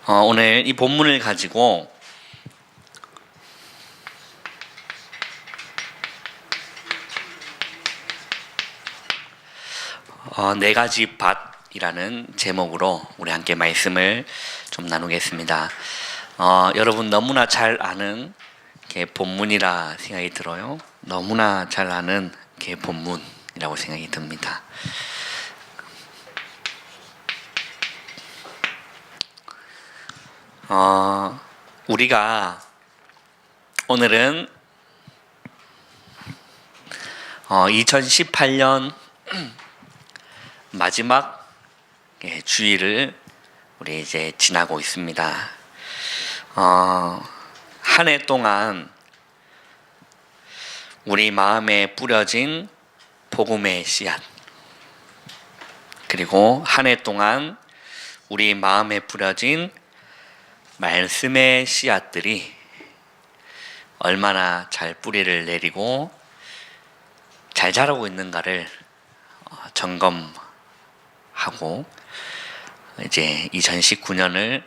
오늘 이 본문을 가지고 네 가지 밭이라는 제목으로 우리 함께 말씀을 좀 나누겠습니다. 여러분 너무나 잘 아는 게 본문이라 생각이 들어요. 너무나 잘 아는 게 본문이라고 생각이 듭니다. 우리가 오늘은 2018년 마지막 주일을 우리 이제 지나고 있습니다. 한 해 동안 우리 마음에 뿌려진 복음의 씨앗, 그리고 한 해 동안 우리 마음에 뿌려진 말씀의 씨앗들이 얼마나 잘 뿌리를 내리고 잘 자라고 있는가를 점검하고 이제 2019년을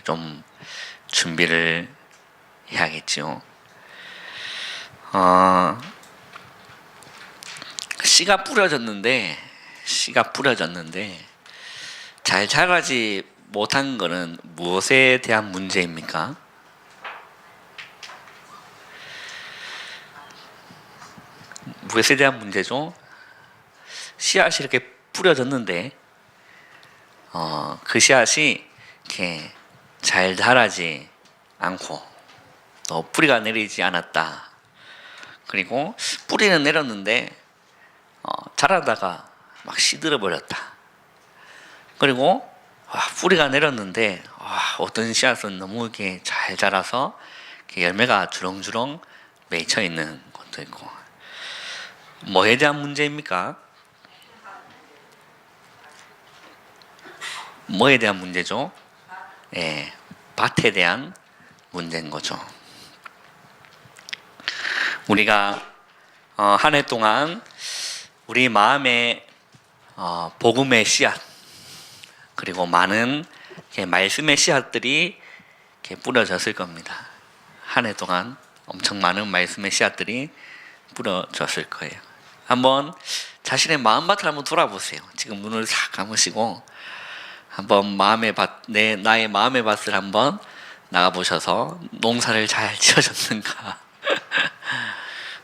좀 준비를 해야겠죠. 씨가 뿌려졌는데 잘 자라지 못한 것은 무엇에 대한 문제입니까? 무엇에 대한 문제죠? 씨앗이 이렇게 뿌려졌는데 그 씨앗이 이렇게 잘 자라지 않고 또 뿌리가 내리지 않았다. 그리고 뿌리는 내렸는데 자라다가 막 시들어 버렸다. 그리고 뿌리가 내렸는데 어떤 씨앗은 너무 이렇게 잘 자라서 이렇게 열매가 주렁주렁 맺혀 있는 것도 있고. 뭐에 대한 문제입니까? 뭐에 대한 문제죠? 밭에 대한 문제인 거죠. 우리가 한 해 동안 우리 마음에 복음의 씨앗, 그리고 많은 말씀의 씨앗들이 뿌려졌을 겁니다. 한 해 동안 엄청 많은 말씀의 씨앗들이 뿌려졌을 거예요. 한번 자신의 마음밭을 한번 돌아보세요. 지금 눈을 싹 감으시고 한번 나의 마음의 밭을 한번 나가보셔서 농사를 잘 지어졌는가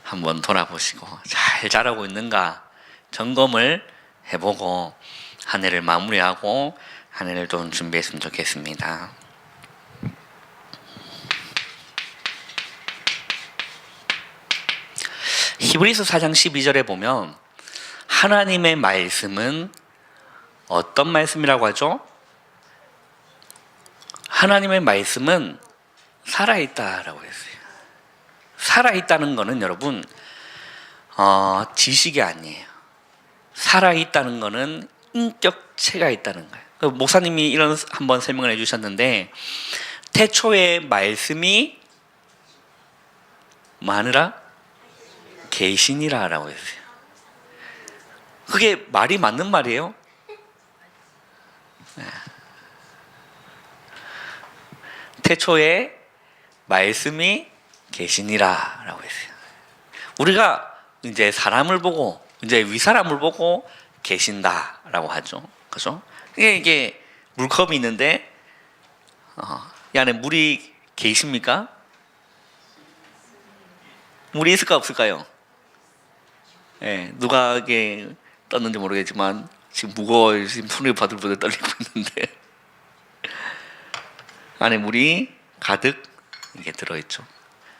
한번 돌아보시고 잘 자라고 있는가 점검을 해보고 한 해를 마무리하고 한 해를 좀 준비했으면 좋겠습니다. 히브리서 4장 12절에 보면 하나님의 말씀은 어떤 말씀이라고 하죠? 하나님의 말씀은 살아있다라고 했어요. 살아있다는 것은 여러분 지식이 아니에요. 살아있다는 것은 인격체가 있다는 거예요. 목사님이 이런 한번 설명을 해주셨는데 태초에 말씀이 마누라 계시니라라고 했어요. 그게 말이 맞는 말이에요? 태초에 말씀이 계시니라라고 했어요. 우리가 이제 사람을 보고 이제 윗사람을 보고 계신다라고 하죠. 그죠? 이게 물컵이 있는데 이 안에 물이 계십니까? 물이 있을까 없을까요? 누가 이게 떴는지 모르겠지만 지금 무거워요. 지금 손이 바들바들 떨리고 있는데 안에 물이 가득 이렇게 들어있죠.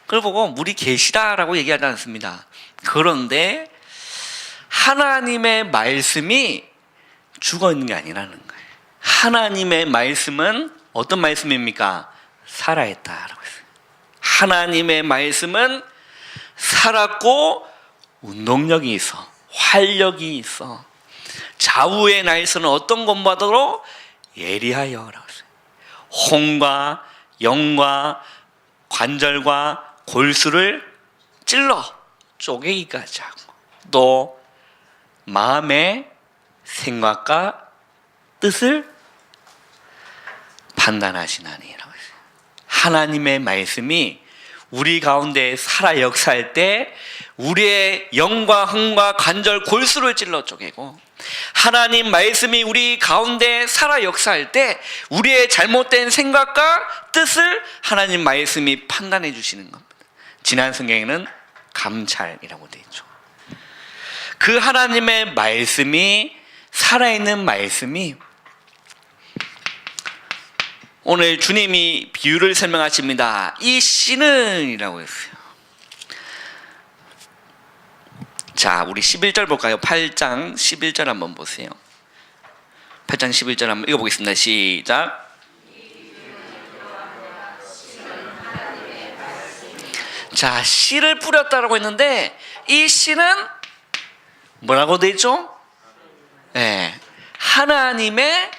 그걸 보고 물이 계시다라고 얘기하지 않습니다. 그런데 하나님의 말씀이 죽어 있는 게 아니라는 거예요. 하나님의 말씀은 어떤 말씀입니까? 살아있다라고 했어요. 하나님의 말씀은 살았고 운동력이 있어, 활력이 있어. 좌우의 날서는 어떤 것보다도 예리하여라고 했어요. 혼과 영과 관절과 골수를 찔러 쪼개기까지 하고 또 마음의 생각과 뜻을 판단하시나니라고 했어요. 하나님의 말씀이 우리 가운데 살아 역사할 때 우리의 영과 흥과 관절 골수를 찔러 쪼개고, 하나님 말씀이 우리 가운데 살아 역사할 때 우리의 잘못된 생각과 뜻을 하나님 말씀이 판단해 주시는 겁니다. 지난 성경에는 감찰이라고 되어 있죠. 그 하나님의 말씀이, 살아있는 말씀이, 오늘 주님이 비유를 설명하십니다. 이 씨는 이라고 했어요. 자, 우리 11절 볼까요? 8장 11절 한번 보세요. 8장 11절 한번 읽어보겠습니다. 시작. 자, 씨를 뿌렸다라고 했는데 이 씨는 뭐라고 되어 있죠? 네, 하나님의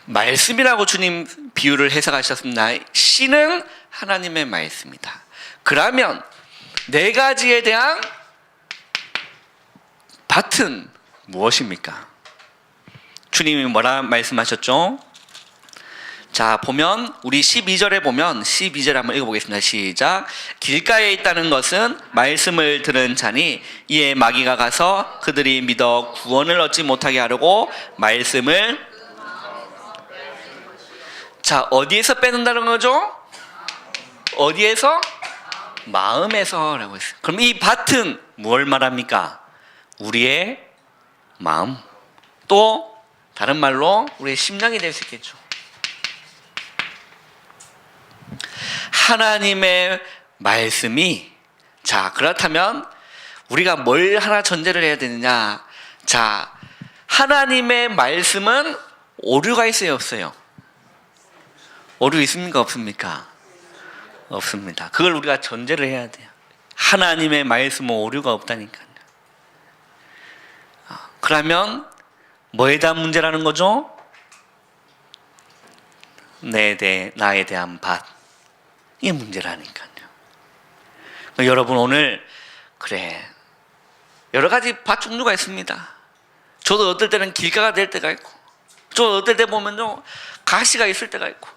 말씀이라고 주님 비유를 해석하셨습니다. 씨는 하나님의 말씀이다. 그러면 네 가지에 대한 밭은 무엇입니까? 주님이 뭐라 말씀하셨죠? 자, 보면 우리 12절에 보면 12절 한번 읽어보겠습니다. 시작. 길가에 있다는 것은 말씀을 들은 자니 이에 마귀가 가서 그들이 믿어 구원을 얻지 못하게 하려고 말씀을, 자, 어디에서 빼는다는 거죠? 어디에서? 마음에서라고 했어요. 그럼 이 밭은 뭘 말합니까? 우리의 마음, 또 다른 말로 우리의 심령이 될 수 있겠죠. 하나님의 말씀이, 자, 그렇다면 우리가 뭘 하나 전제를 해야 되느냐? 자, 하나님의 말씀은 오류가 있어요, 없어요? 오류 있습니까, 없습니까? 없습니다. 그걸 우리가 전제를 해야 돼요. 하나님의 말씀은 오류가 없다니까요. 그러면 뭐에 대한 문제라는 거죠? 나에 대한 밭, 이 문제라니까요. 여러분, 오늘 그래, 여러 가지 밭 종류가 있습니다. 저도 어떨 때는 길가가 될 때가 있고, 저 어떨 때 보면요 가시가 있을 때가 있고,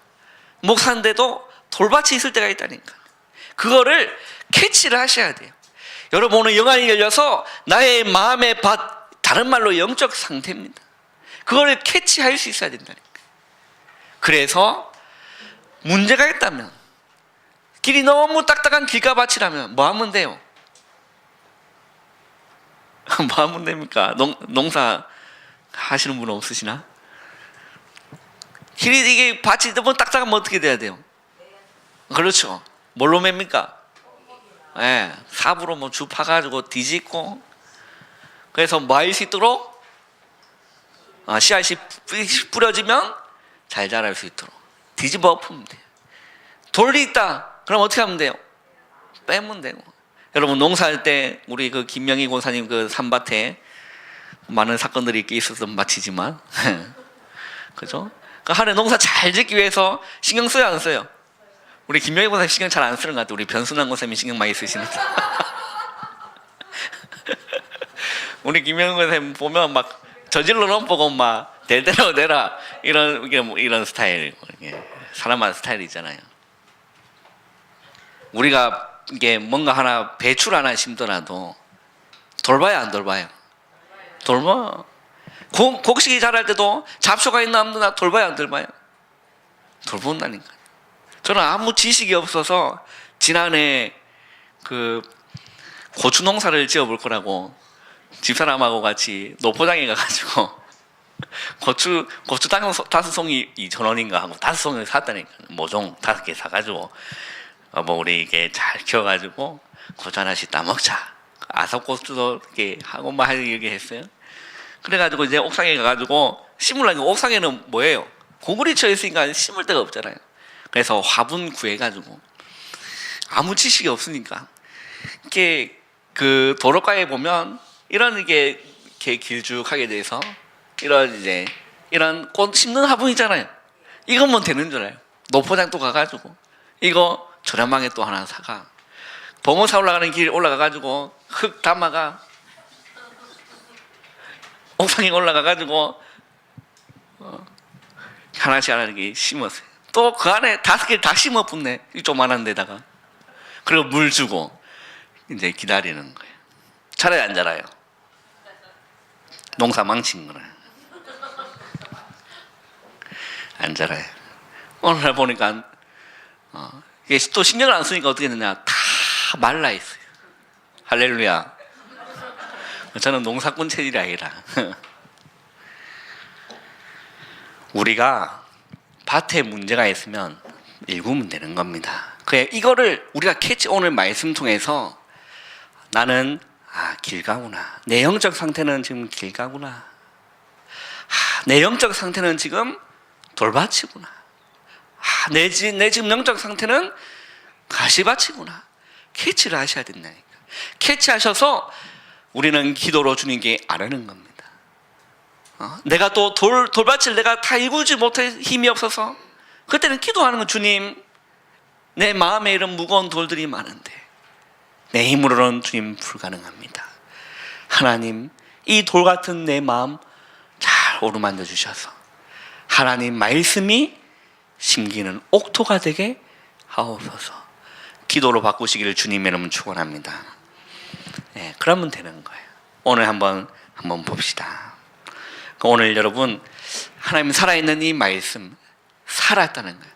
목사인데도 돌밭이 있을 때가 있다니까. 그거를 캐치를 하셔야 돼요. 여러분, 오늘 영안이 열려서 나의 마음의 밭, 다른 말로 영적 상태입니다. 그거를 캐치할 수 있어야 된다니까. 그래서 문제가 있다면, 길이 너무 딱딱한 길가밭이라면 뭐 하면 돼요? 뭐 하면 됩니까? 농사 하시는 분 없으시나? 길이, 이게 밭이 너무 딱딱하면 어떻게 돼야 돼요? 그렇죠. 뭘로 맵니까? 네, 삽으로 뭐 주 파가지고 뒤집고, 그래서 뭐 할 수 있도록, 씨앗이 뿌려지면 잘 자랄 수 있도록 뒤집어 엎으면 돼요. 돌이 있다, 그럼 어떻게 하면 돼요? 빼면 되고. 여러분, 농사할 때 우리 그 김명희 권사님 그 산밭에 많은 사건들이 있었던 밭이지만 그죠? 그 하루에 농사 잘 짓기 위해서 신경 써요, 안 써요? 우리 김명희 권사님 신경 잘 안 쓰는 것 같아요. 우리 변순환 권사님이 신경 많이 쓰시는데 우리 김명희 권사님 보면 막 저질러 넘보고 막 대대로 대라, 이런 스타일, 사람마다 스타일이 있잖아요. 우리가 이게 뭔가 하나, 배추를 하나 심더라도 돌봐야 안 돌봐요? 돌봐. 곡식이 자랄 때도 잡초가 있나 없나 돌봐야 안 돌봐요? 돌본다니까. 저는 아무 지식이 없어서 지난해 그 고추 농사를 지어볼 거라고 집사람하고 같이 노포장에 가가지고 고추 5송이 2,000원인가 하고 5송을 샀다니까. 모종 5개 사가지고 뭐 우리 이게 잘 키워가지고 고추 하나씩 따먹자. 아삭고추도 이렇게 하고 막 이렇게 했어요. 그래가지고 이제 옥상에 가가지고 심으려니까, 옥상에는 뭐예요? 고구리 쳐 있으니까 심을 데가 없잖아요. 그래서 화분 구해가지고, 아무 지식이 없으니까, 이렇게 그 도로가에 보면 이런 이게 길쭉하게 돼서 이런 꽃 심는 화분 있잖아요. 이것만 되는 줄 알아요. 노포장 또 가가지고 이거 저렴하게 또 하나 사가, 봉어사 올라가는 길 올라가가지고 흙 담아가 옥상에 올라가가지고 하나씩 하나씩 심었어요. 또 그 안에 5개 다 심어 붙네. 이 조그만한 데다가. 그리고 물 주고 이제 기다리는 거예요. 차라리 안 자라요. 농사 망친 거라. 안 자라요. 오늘날 보니까 이게 또 신경을 안 쓰니까 어떻게 되냐, 다 말라 있어요. 할렐루야. 저는 농사꾼 체질이 아니라 우리가 밭에 문제가 있으면 일구면 되는 겁니다. 그래, 이거를 우리가 오늘 말씀 통해서 나는 길가구나. 내 영적 상태는 지금 길가구나. 내 영적 상태는 지금 돌밭이구나. 내 지금 영적 상태는 가시밭이구나. 캐치를 하셔야 된다니까. 캐치하셔서 우리는 기도로 주님께 아뢰는 겁니다. 내가 또 돌밭을 내가 다 일구지 못해 힘이 없어서 그때는 기도하는 건, 주님, 내 마음에 이런 무거운 돌들이 많은데 내 힘으로는 주님 불가능합니다. 하나님, 이 돌 같은 내 마음 잘 오르만져 주셔서 하나님 말씀이 심기는 옥토가 되게 하옵소서. 기도로 바꾸시기를 주님의 이름으로 축원합니다. 네, 그러면 되는 거예요. 오늘 한번 봅시다. 오늘 여러분, 하나님 살아있는 이 말씀, 살았다는 거예요.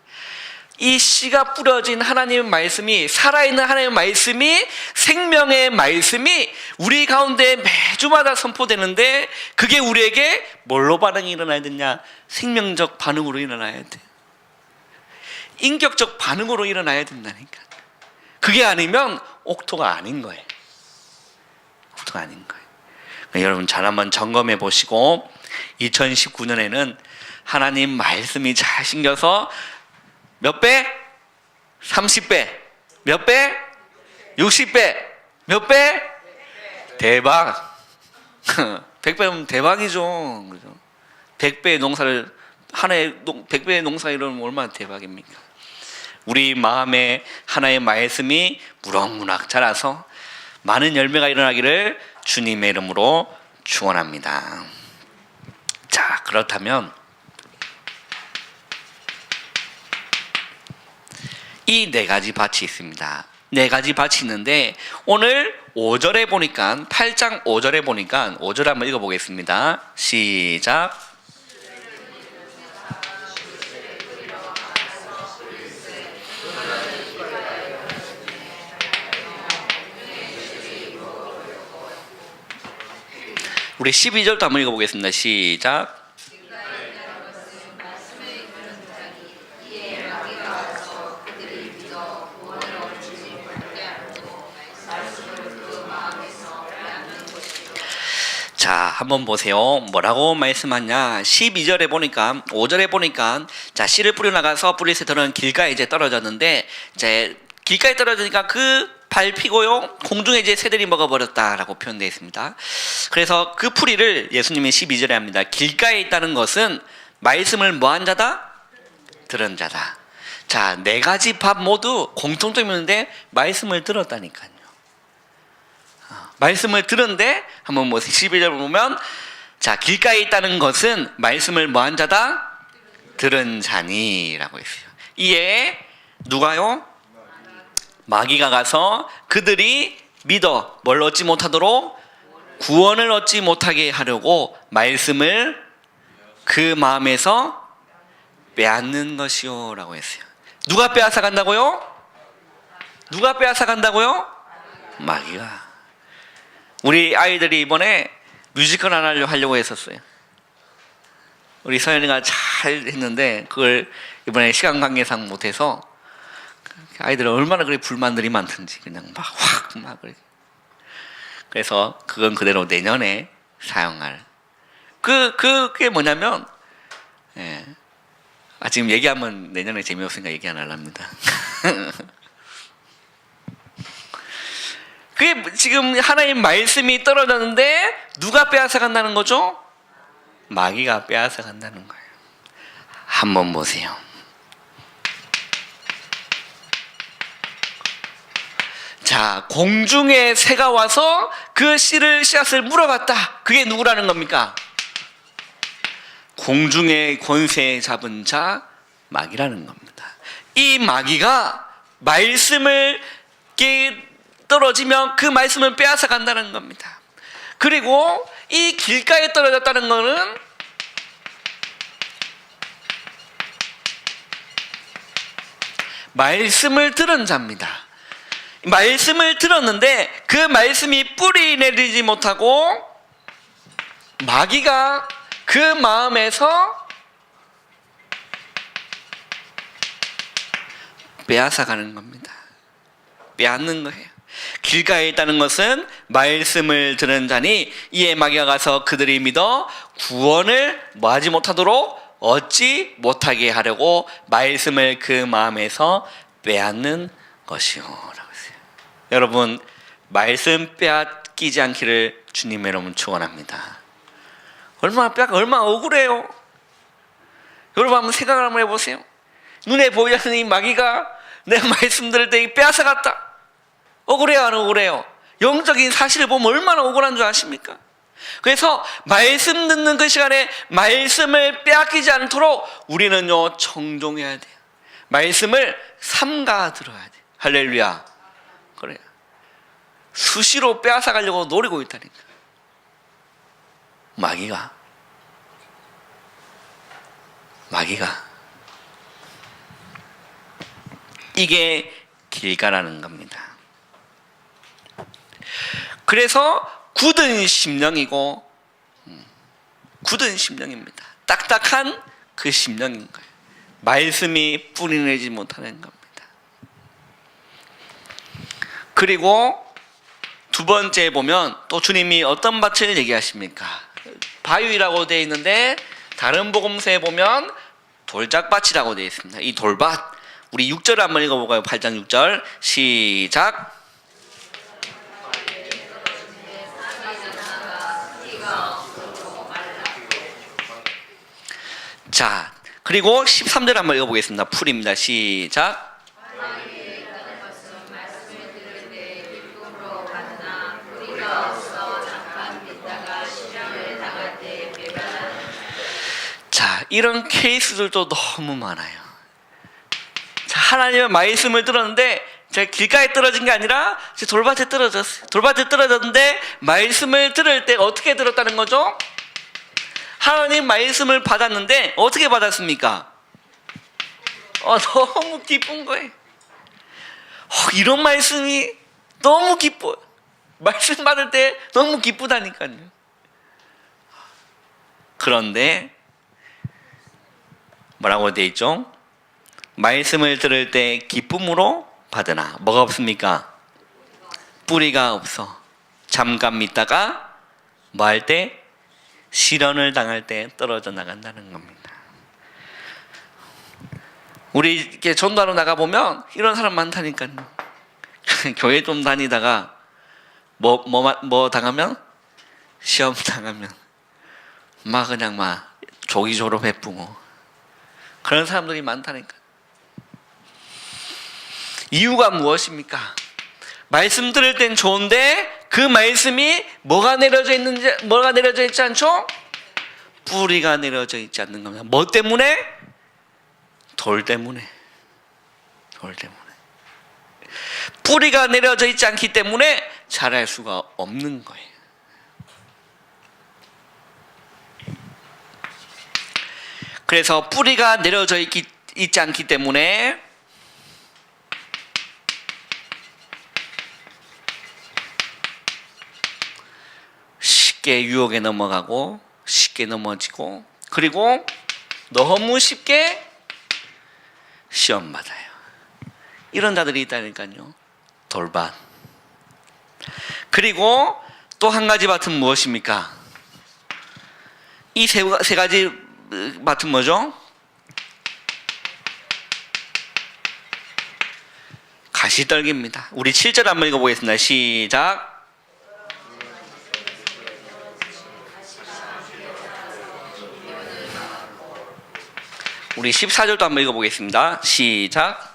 이 씨가 뿌려진 하나님의 말씀이, 살아있는 하나님의 말씀이, 생명의 말씀이 우리 가운데 매주마다 선포되는데, 그게 우리에게 뭘로 반응이 일어나야 되냐? 생명적 반응으로 일어나야 돼. 인격적 반응으로 일어나야 된다니까. 그게 아니면 옥토가 아닌 거예요. 옥토가 아닌 거예요. 그러니까 여러분 잘 한번 점검해 보시고, 2019년에는 하나님 말씀이 잘 신겨서 몇 배? 30배. 몇 배? 60배. 몇 배? 대박. 100배면 대박이죠. 그죠? 100배의 농사를, 한 해에 100배의 농사 이루면 얼마나 대박입니까? 우리 마음에 하나의 말씀이 무럭무럭 자라서 많은 열매가 일어나기를 주님의 이름으로 축원합니다. 자, 그렇다면 이 4가지 밭이 있습니다. 4가지 밭이 있는데 오늘 5절에 보니까, 8장 5절에 보니까, 5절 한번 읽어보겠습니다. 시작. 우리 12절도 한번 읽어보겠습니다. 시작. 자, 한번 보세요. 뭐라고 말씀하냐? 12절에 보니까, 5절에 보니까, 자, 씨를 뿌려나가서 뿌릴 새들은 길가에 이제 떨어졌는데, 이제 길가에 떨어지니까 그 밟히고요, 공중에 이제 새들이 먹어버렸다라고 표현되어 있습니다. 그래서 그 풀이를 예수님이 12절에 합니다. 길가에 있다는 것은 말씀을 뭐한 자다? 들은 자다. 자, 4가지 밭 모두 공통점이 있는데 말씀을 들었다니까요. 말씀을 들은데, 한번 12절 보면, 자, 길가에 있다는 것은 말씀을 뭐한 자다? 들은 자니라고 했어요. 이에 누가요? 마귀가 가서 그들이 믿어 뭘 얻지 못하도록 구원을 얻지 못하게 하려고 말씀을 그 마음에서 빼앗는 것이요 라고 했어요. 누가 빼앗아 간다고요? 누가 빼앗아 간다고요? 마귀가. 우리 아이들이 이번에 뮤지컬 하려고 했었어요. 우리 서연이가 잘 했는데 그걸 이번에 시간 관계상 못해서 아이들은 얼마나 그렇게 불만들이 많든지 그냥 막 그래. 그래서 그건 그대로 내년에 사용할. 그게 뭐냐면, 지금 얘기하면 내년에 재미없으니까 얘기 안 하랍니다. 그게 지금 하나님 말씀이 떨어졌는데 누가 빼앗아 간다는 거죠? 마귀가 빼앗아 간다는 거예요. 한번 보세요. 자, 공중에 새가 와서 그 씨앗을 물어갔다. 그게 누구라는 겁니까? 공중의 권세 잡은 자 마귀라는 겁니다. 이 마귀가 말씀을 떨어지면 그 말씀을 빼앗아 간다는 겁니다. 그리고 이 길가에 떨어졌다는 것은 말씀을 들은 자입니다. 말씀을 들었는데 그 말씀이 뿌리 내리지 못하고 마귀가 그 마음에서 빼앗아 가는 겁니다. 빼앗는 거예요. 길가에 있다는 것은 말씀을 들은 자니 이에 마귀가 가서 그들이 믿어 구원을 뭐하지 못하도록 얻지 못하게 하려고 말씀을 그 마음에서 빼앗는 것이요 라고 했어요. 여러분, 말씀 빼앗기지 않기를 주님 여러분 축원합니다. 얼마나 억울해요. 여러분 한번 생각을 한번 해보세요. 눈에 보이지 않는 이 마귀가 내 말씀 들을 때 빼앗아 갔다. 억울해요, 안 억울해요? 영적인 사실을 보면 얼마나 억울한 줄 아십니까? 그래서 말씀 듣는 그 시간에 말씀을 빼앗기지 않도록 우리는요 청종해야 돼요. 말씀을 삼가 들어야 돼요. 할렐루야. 그래요. 수시로 빼앗아 가려고 노리고 있다니까. 마귀가 이게 길가라는 겁니다. 그래서 굳은 심령이고 굳은 심령입니다. 딱딱한 그 심령인 거예요. 말씀이 뿌리내지 못하는 겁니다. 그리고 두 번째 보면 또 주님이 어떤 밭을 얘기하십니까? 바위라고 되어 있는데 다른 복음서에 보면 돌짝밭이라고 되어 있습니다. 이 돌밭, 우리 6절을 한번 읽어볼까요? 8장 6절 시작. 자, 그리고 13절 한번 읽어보겠습니다. 풀입니다. 시작. 자, 이런 케이스들도 너무 많아요. 자, 하나님의 말씀을 들었는데 제가 길가에 떨어진 게 아니라 제 돌밭에 떨어졌어요. 돌밭에 떨어졌는데 말씀을 들을 때 어떻게 들었다는 거죠? 하나님 말씀을 받았는데 어떻게 받았습니까? 너무 기쁜 거예요. 이런 말씀이 너무 기뻐요. 말씀 받을 때 너무 기쁘다니까요. 그런데 뭐라고 되어 있죠? 말씀을 들을 때 기쁨으로 받으나 뭐가 없습니까? 뿌리가 없어. 잠깐 믿다가 뭐 할 때? 시련을 당할 때 떨어져 나간다는 겁니다. 우리 이렇게 전도하러 나가보면 이런 사람 많다니까요. 교회 좀 다니다가 뭐 당하면? 시험 당하면 그냥 조기 졸업해 쁘고 그런 사람들이 많다니까. 이유가 무엇입니까? 말씀 들을 땐 좋은데 그 말씀이 뭐가 내려져 있지 않죠? 뿌리가 내려져 있지 않는 겁니다. 뭐 때문에? 돌 때문에. 뿌리가 내려져 있지 않기 때문에 자랄 수가 없는 거예요. 그래서 뿌리가 내려져 있지 않기 때문에 쉽게 유혹에 넘어가고 쉽게 넘어지고 그리고 너무 쉽게 시험 받아요. 이런 자들이 있다니까요. 돌밭. 그리고 또 한 가지 밭은 무엇입니까? 이 세 가지 밭은 뭐죠? 가시떨기입니다. 우리 7절 한번 읽어보겠습니다. 시작. 우리 14절도 한번 읽어보겠습니다. 시작.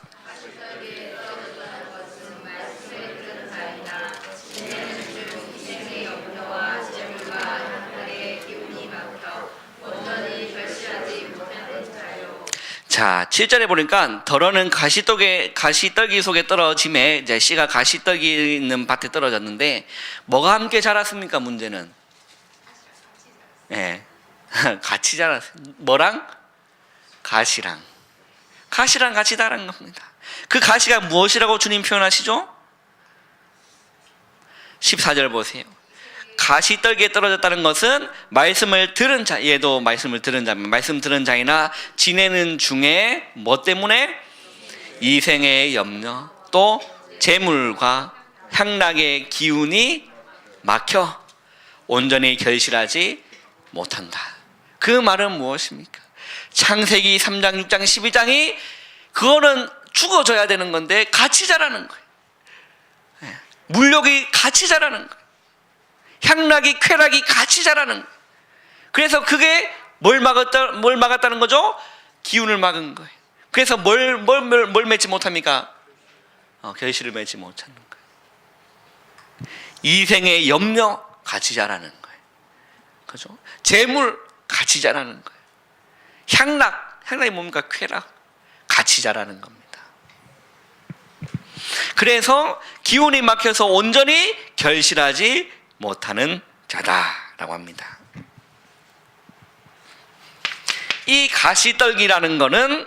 자, 7절에 보니까 더러는 가시떨기 속에 떨어짐에 이제 씨가 가시떨기 있는 밭에 떨어졌는데 뭐가 함께 자랐습니까? 문제는 예, 같이 자랐어요. 뭐랑? 가시랑 같이 자란 겁니다. 그 가시가 무엇이라고 주님 표현하시죠? 14절 보세요. 가시떨기에 떨어졌다는 것은 말씀을 들은 자, 얘도 말씀을 들은 자면 말씀 들은 자이나 지내는 중에 뭐 때문에? 이생의 염려 또 재물과 향락의 기운이 막혀 온전히 결실하지 못한다. 그 말은 무엇입니까? 창세기 3장, 6장, 12장이 그거는 죽어져야 되는 건데 같이 자라는 거예요. 물욕이 같이 자라는 거예요. 향락이 쾌락이 같이 자라는 거예요. 그래서 그게 뭘 막았다는 거죠? 기운을 막은 거예요. 그래서 뭘 맺지 못합니까? 결실을 맺지 못하는 거예요. 이생의 염려 같이 자라는 거예요. 그죠? 재물 같이 자라는 거예요. 향락이 뭡니까? 쾌락 같이 자라는 겁니다. 그래서 기운이 막혀서 온전히 결실하지 못하는 자다라고 합니다. 이 가시떨기라는 거는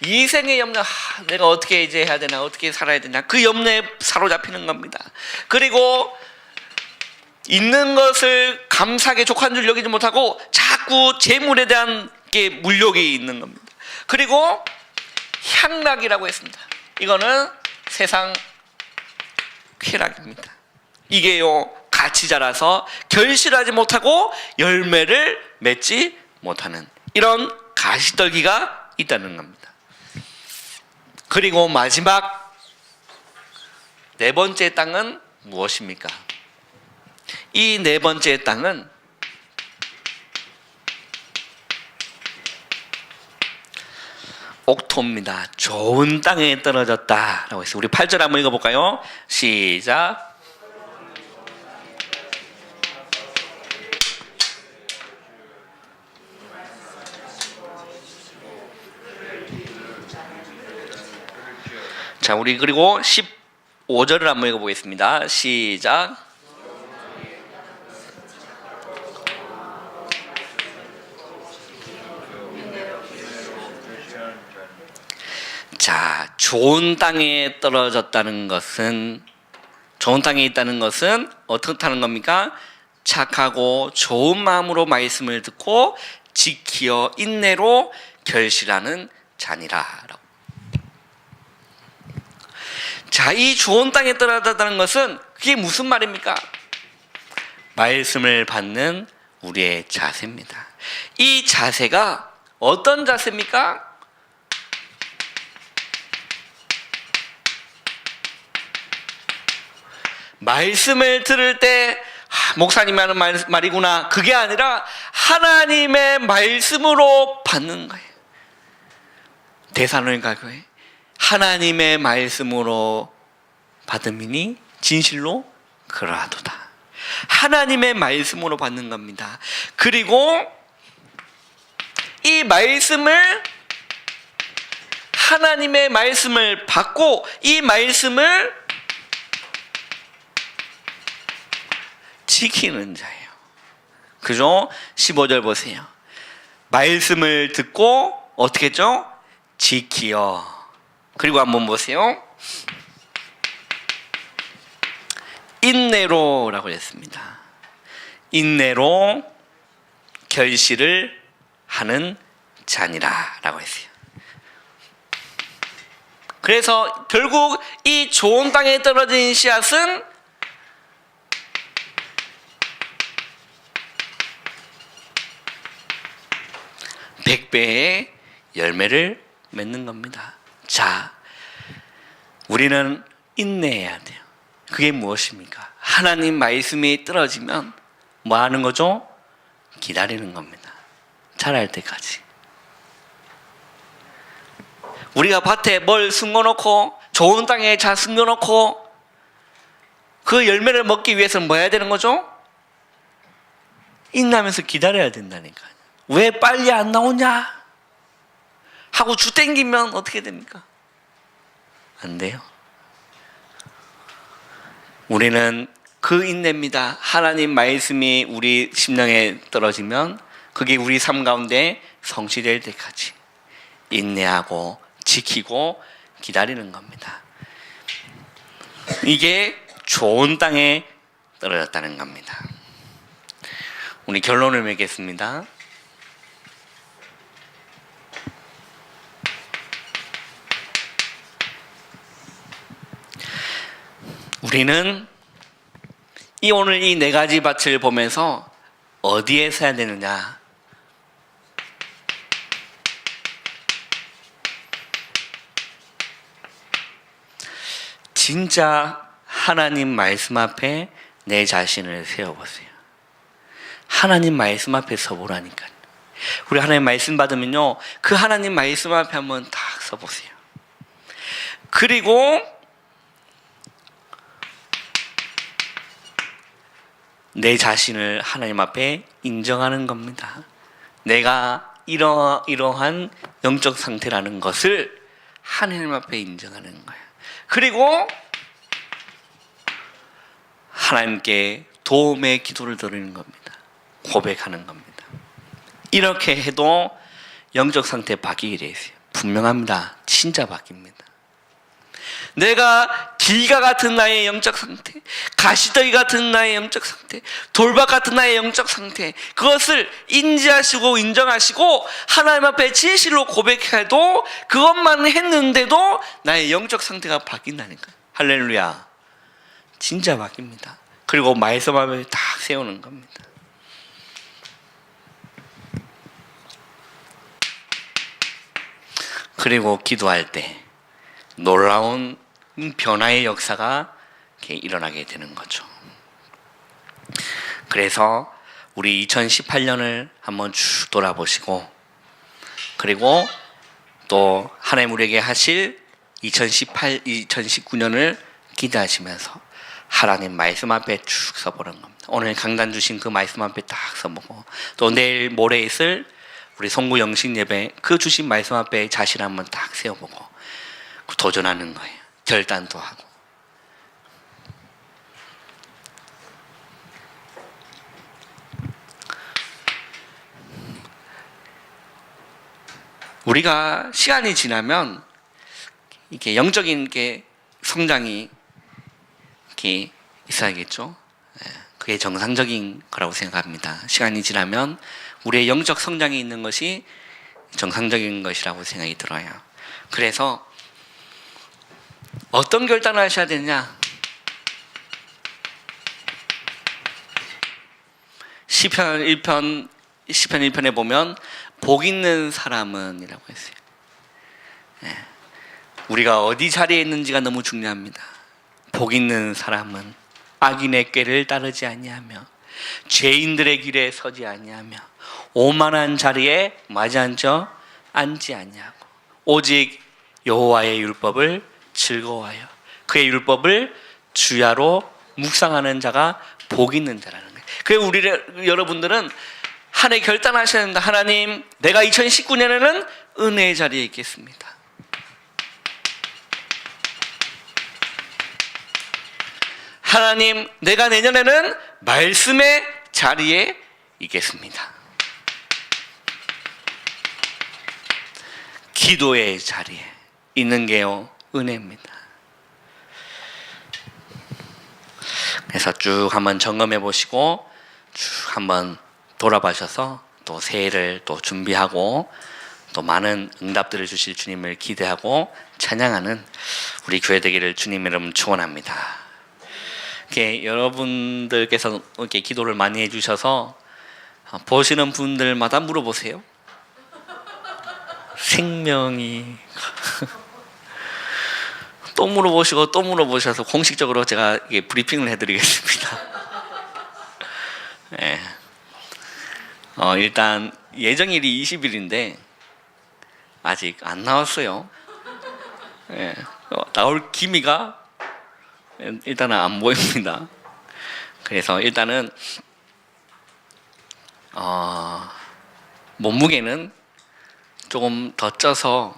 이생의 염려, 내가 어떻게 이제 해야 되나, 어떻게 살아야 되나, 그 염려에 사로잡히는 겁니다. 그리고 있는 것을 감사하게 족한 줄 여기지 못하고 자꾸 재물에 대한 게 물욕이 있는 겁니다. 그리고 향락이라고 했습니다. 이거는 세상 쾌락입니다. 이게요 같이 자라서 결실하지 못하고 열매를 맺지 못하는 이런 가시떨기가 있다는 겁니다. 그리고 마지막 네 번째 땅은 무엇입니까? 이 네 번째 땅은 옥토입니다. 좋은 땅에 떨어졌다라고 했어요. 우리 8절 한번 읽어볼까요? 시작. 자, 우리 그리고 15절을 한번 읽어보겠습니다. 시작. 자, 좋은 땅에 떨어졌다는 것은, 좋은 땅에 있다는 것은 어떻다는 겁니까? 착하고 좋은 마음으로 말씀을 듣고 지키어 인내로 결실하는 자니라. 자, 이 좋은 땅에 떨어졌다는 것은 그게 무슨 말입니까? 말씀을 받는 우리의 자세입니다. 이 자세가 어떤 자세입니까? 말씀을 들을 때 목사님이 하는 말이구나, 그게 아니라 하나님의 말씀으로 받는 거예요. 데살로니가 교회 하나님의 말씀으로 받음이니 진실로 그러하도다. 하나님의 말씀으로 받는 겁니다. 그리고 이 말씀을, 하나님의 말씀을 받고 이 말씀을 지키는 자예요. 그죠? 15절 보세요. 말씀을 듣고 어떻게 했죠? 지키어. 그리고 한번 보세요. 인내로라고 했습니다. 인내로 결실을 하는 자니라라고 했어요. 그래서 결국 이 좋은 땅에 떨어진 씨앗은 백배의 열매를 맺는 겁니다. 자, 우리는 인내해야 돼요. 그게 무엇입니까? 하나님 말씀이 떨어지면 뭐 하는 거죠? 기다리는 겁니다. 자랄 때까지. 우리가 밭에 뭘 숨겨놓고 좋은 땅에 잘 숨겨놓고 그 열매를 먹기 위해서는 뭐 해야 되는 거죠? 인내하면서 기다려야 된다니까요. 왜 빨리 안 나오냐? 하고 주 땡기면 어떻게 됩니까? 안 돼요. 우리는 그 인내입니다. 하나님 말씀이 우리 심령에 떨어지면 그게 우리 삶 가운데 성취될 때까지 인내하고 지키고 기다리는 겁니다. 이게 좋은 땅에 떨어졌다는 겁니다. 우리 결론을 맺겠습니다. 우리는 오늘 이 네 가지 밭을 보면서 어디에 서야 되느냐? 진짜 하나님 말씀 앞에 내 자신을 세워보세요. 하나님 말씀 앞에 서보라니까요. 우리 하나님 말씀 받으면요, 그 하나님 말씀 앞에 한번 딱 서보세요. 그리고 내 자신을 하나님 앞에 인정하는 겁니다. 내가 이러한 영적 상태라는 것을 하나님 앞에 인정하는 거예요. 그리고 하나님께 도움의 기도를 드리는 겁니다. 고백하는 겁니다. 이렇게 해도 영적 상태 바뀌게 돼 있어요. 분명합니다. 진짜 바뀝니다. 내가 길가 같은 나의 영적 상태, 가시더기 같은 나의 영적 상태, 돌박 같은 나의 영적 상태, 그것을 인지하시고 인정하시고 하나님 앞에 진실로 고백해도 그것만 했는데도 나의 영적 상태가 바뀐다니까요. 할렐루야. 진짜 바뀝니다. 그리고 말씀 앞에 딱 세우는 겁니다. 그리고 기도할 때 놀라운 변화의 역사가 이렇게 일어나게 되는 거죠. 그래서 우리 2018년을 한번 쭉 돌아보시고, 그리고 또 하나님 우리에게 하실 2019년을 기대하시면서 하나님 말씀 앞에 쭉 서보는 겁니다. 오늘 강단 주신 그 말씀 앞에 딱 서보고, 또 내일 모레 있을 우리 송구 영신 예배 그 주신 말씀 앞에 자신 한번 딱 세워보고 도전하는 거예요. 결단도 하고. 우리가 시간이 지나면 이렇게 영적인 게 성장이 이렇게 있어야겠죠. 그게 정상적인 거라고 생각합니다. 시간이 지나면 우리의 영적 성장이 있는 것이 정상적인 것이라고 생각이 들어요. 그래서 어떤 결단을 하셔야 되느냐? 시편 1편에 보면 복 있는 사람은 이라고 했어요. 우리가 어디 자리에 있는지가 너무 중요합니다. 복 있는 사람은 악인의 꾀를 따르지 아니하며 죄인들의 길에 서지 아니하며 오만한 자리에 마주 앉지 아니하고 오직 여호와의 율법을 즐거워하여 그의 율법을 주야로 묵상하는 자가 복 있는 자라는 거예요. 그래서 여러분들은 한 해 결단하셔야 됩니다. 하나님, 내가 2019년에는 은혜의 자리에 있겠습니다. 하나님, 내가 내년에는 말씀의 자리에 있겠습니다. 기도의 자리에 있는 게요, 은혜입니다. 그래서 쭉 한번 점검해 보시고 쭉 한번 돌아보셔서 또 새해를 또 준비하고 또 많은 응답들을 주실 주님을 기대하고 찬양하는 우리 교회 되기를 주님 이름 축원합니다. 이렇게 여러분들께서 이렇게 기도를 많이 해주셔서 보시는 분들마다 물어보세요. 생명이 또 물어보시고 또 물어보셔서 공식적으로 제가 브리핑을 해드리겠습니다. 네. 일단 예정일이 20일인데 아직 안 나왔어요. 네. 나올 기미가 일단은 안 보입니다. 그래서 일단은 몸무게는 조금 더 쪄서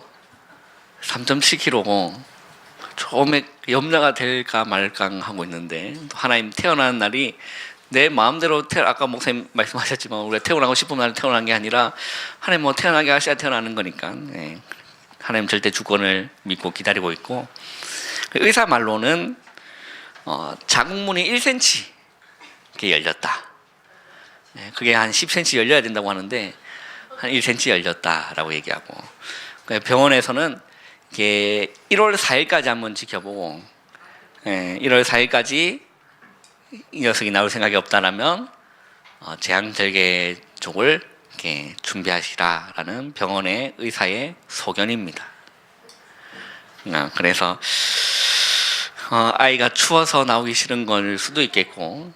3.7kg고 조금 염려가 될까 말까 하고 있는데, 또 하나님 태어나는 날이 내 마음대로 아까 목사님 말씀하셨지만 우리가 태어나고 싶은 날 태어난 게 아니라 하나님 뭐 태어나게 하셔야 태어나는 거니까, 예. 하나님 절대 주권을 믿고 기다리고 있고, 의사 말로는 자궁문이 1cm 이렇게 열렸다. 예, 그게 한 10cm 열려야 된다고 하는데 한 1cm 열렸다라고 얘기하고, 병원에서는 이게 1월 4일까지 한번 지켜보고, 1월 4일까지 이 녀석이 나올 생각이 없다라면 제왕절개 쪽을 이렇게 준비하시라라는 병원의 의사의 소견입니다. 그래서 아이가 추워서 나오기 싫은 걸 수도 있겠고,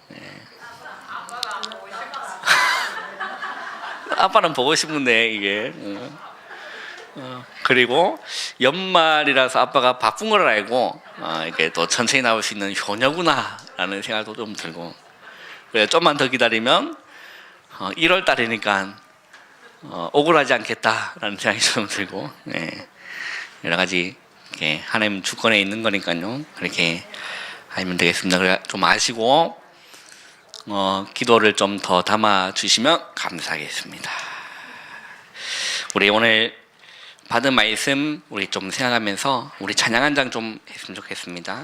아빠는 보고 싶은데 이게 그리고 연말이라서 아빠가 바쁜 걸 알고 이게 또 천천히 나올 수 있는 효녀구나라는 생각도 좀 들고, 그래 좀만 더 기다리면 1월 달이니까 억울하지 않겠다라는 생각이 좀 들고, 여러 가지 하나님 주권에 있는 거니까요. 그렇게 하면 되겠습니다. 그래 좀 아시고 기도를 좀 더 담아 주시면 감사하겠습니다. 우리 오늘 받은 말씀 우리 좀 생각하면서 우리 찬양 한 장 좀 했으면 좋겠습니다.